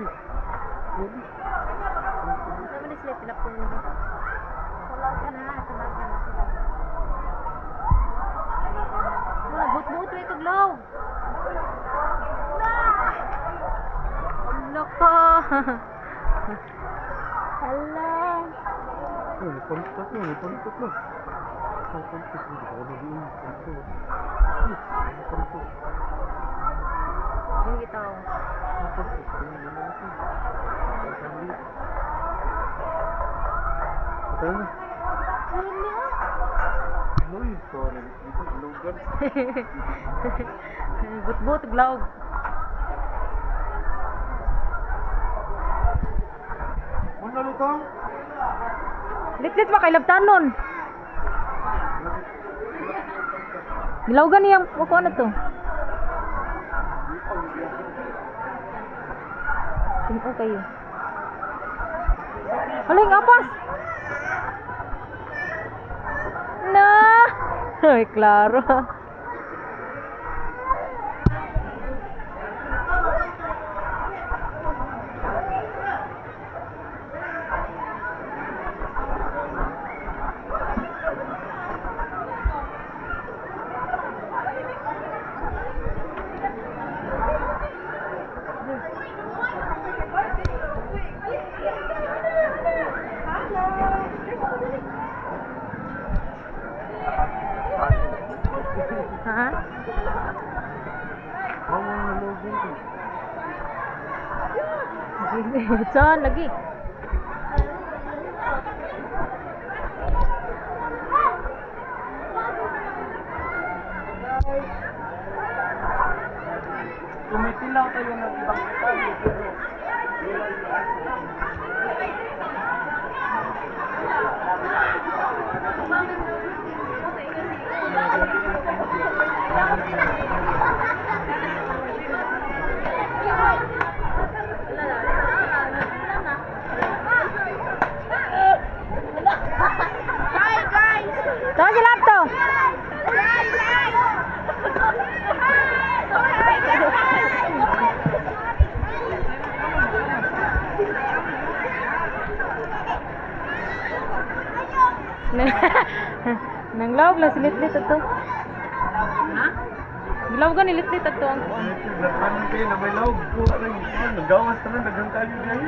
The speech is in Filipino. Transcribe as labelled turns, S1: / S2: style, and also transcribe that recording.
S1: Naman na sila pinapuno. Tulog ka na. Tulog ka na. Wala, but-but ito glow. Ano ka? Hala.
S2: Pantat na. Ang pantat na. Ako na din.
S1: Hindi kita ako.
S2: Ano?
S1: Hala.
S2: Uy, sorry. Dito, lugar.
S1: But-but glow.
S2: Ano lutong?
S1: Lit-lit ba kay labtanon? Gilawgan niyang kuko ano to? Tingko kayo. Aling apas! Na! Ay, klaro. Ha? Saan lagi?
S2: Tumitilaw tayo ng ibang detalye pero
S1: Saan si Lapto? Nang lawag lang silit-lit ito. Ha? Gilawagan ni lit-lit ito ang kuan.
S2: nagpanan kayo na may lawag ko. Nagawas naman, nagang kayo dyan.